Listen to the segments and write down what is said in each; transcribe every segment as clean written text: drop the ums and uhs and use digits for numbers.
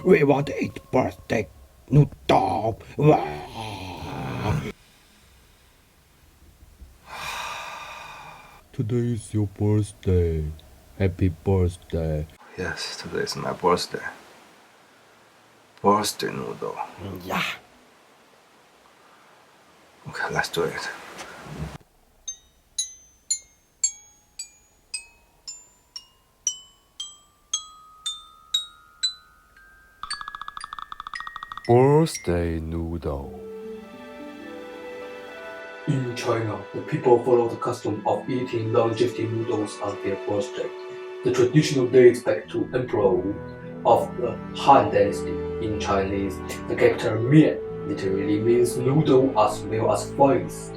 We want to eat birthday noodle. Wow. Today is your birthday. Happy birthday. Yes, today is my birthday. Birthday noodle. Yeah. Okay, let's do it. Birthday noodle. In China, the people follow the custom of eating longevity noodles on their birthday. The traditional dates back to Emperor Wu of the Han Dynasty. In Chinese, the character mian literally means noodle as well as face.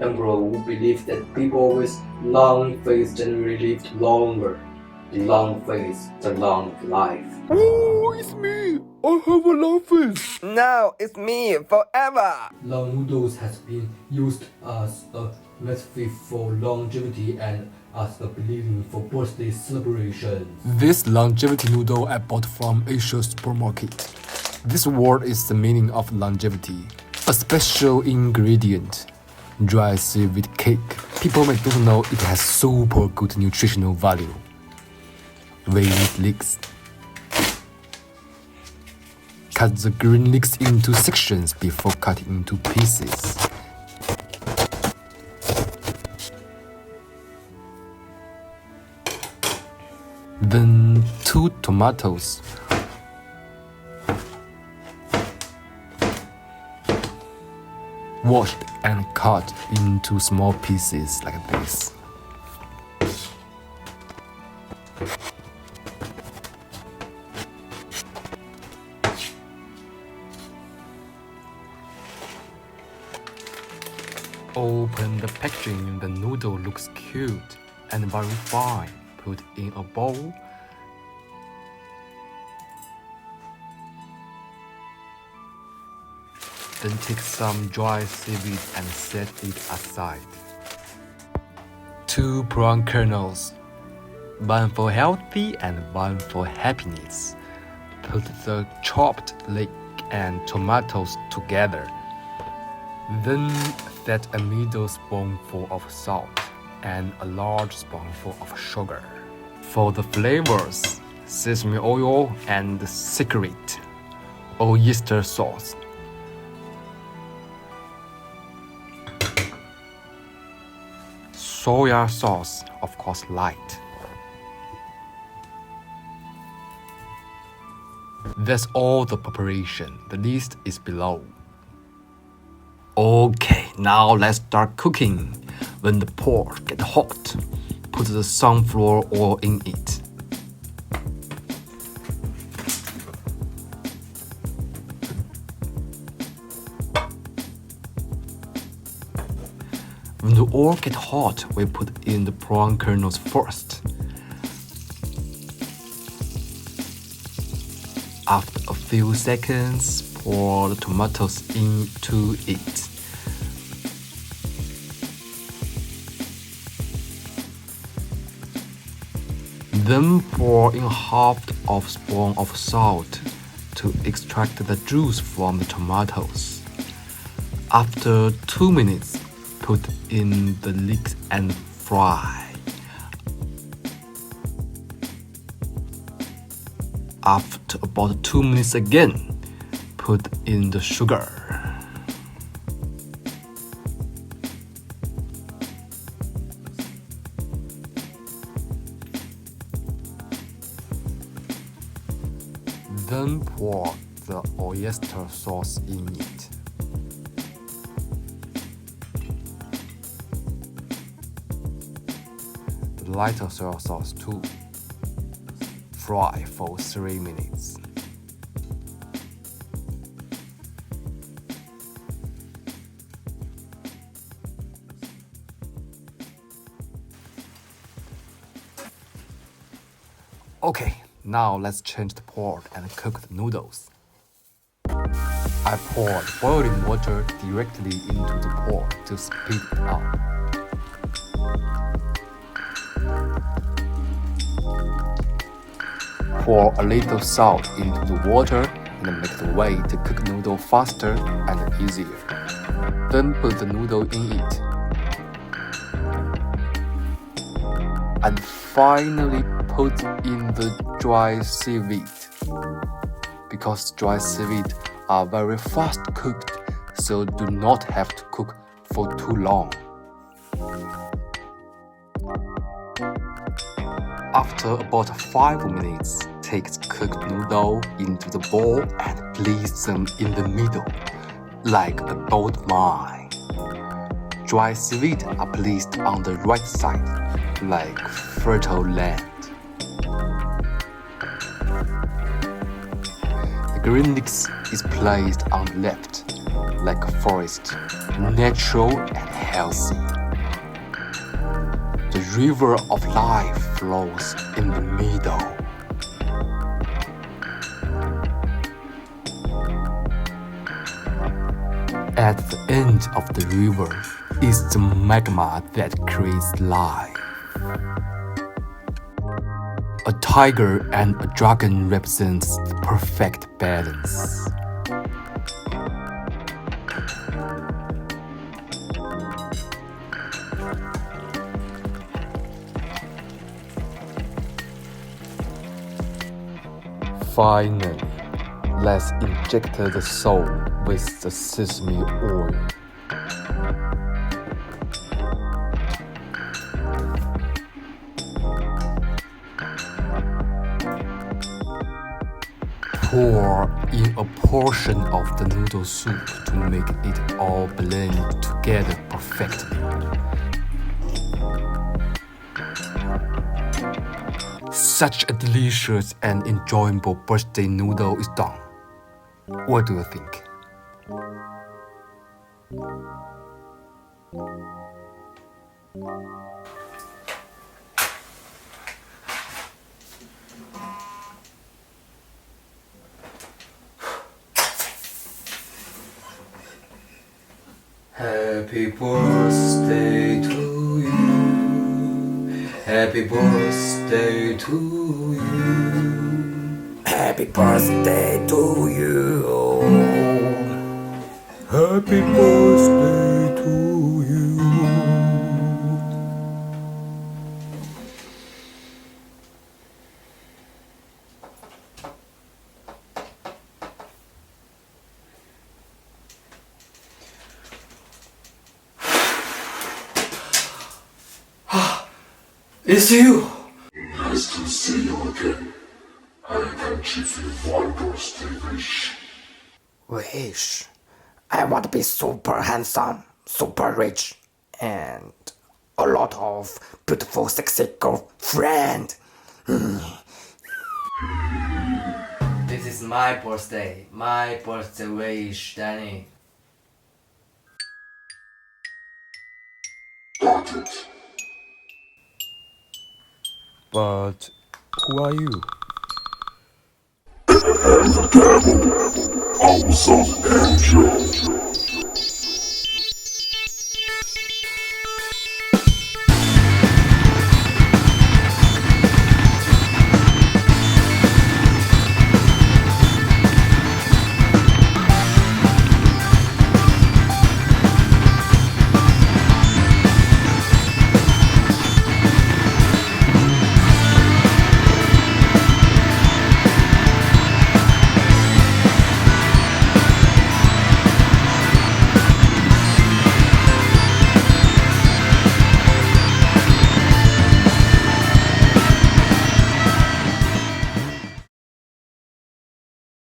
Emperor Wu believed that people with long face generally lived longer. The long face, the long life. Oh, it's me. I have a long face. No, it's me forever. Long noodles has been used as a recipe for longevity and as a believing for birthday celebrations. This longevity noodle I bought from Asia supermarket. This word is the meaning of longevity. A special ingredient. Dry seaweed cake. People may don't know it has super good nutritional value. Weigh leeks. Cut the green leeks into sections before cutting into pieces. Then 2 tomatoes. Washed and cut into small pieces like this. Open the packaging, the noodle looks cute and very fine. Put in a bowl. Then take some dry seaweed and set it aside. 2 prawn kernels, 1 for healthy and 1 for happiness. Put the chopped leek and tomatoes together. Then set a middle spoonful of salt and a large spoonful of sugar. For the flavors, sesame oil and secret oyster sauce. Soya sauce, of course light. That's all the preparation. The list is below. Okay, now let's start cooking. When the pot gets hot, put the sunflower oil in it. When the oil gets hot, we put in the prawn kernels first. After a few seconds, pour the tomatoes into it. Then pour in half of spoon of salt to extract the juice from the tomatoes. After 2 minutes, put in the leeks and fry. After about 2 minutes again, put in the sugar. Then pour the oyster sauce in it. The lighter soy sauce too. Fry for 3 minutes. Okay, now let's change the pot and cook the noodles. I poured boiling water directly into the pot to speed it up. Pour a little salt into the water and make the way to cook noodle faster and easier. Then put the noodle in it. And finally put in the dry seaweed. Because dry seaweed are very fast cooked, so do not have to cook for too long. After about 5 minutes, take the cooked noodle into the bowl and place them in the middle, like a gold mine. Dry seaweed are placed on the right side, like fertile land. The green leeks is placed on the left, like a forest, natural and healthy. The river of life flows in the middle. At the end of the river is the magma that creates life. A tiger and a dragon represents the perfect balance. Finally, let's inject the soul with the sesame oil. Pour in a portion of the noodle soup to make it all blend together perfectly. Such a delicious and enjoyable birthday noodle is done. What do you think? Happy birthday to you. Happy birthday to you. Happy birthday to you. Happy birthday to you. It's you! Nice to see you again. I can give you one birthday wish. Wish. I want to be super handsome, super rich, and a lot of beautiful, sexy girlfriend. This is my birthday wish, Danny. Got it. But who are you? I'm the devil. I was an angel.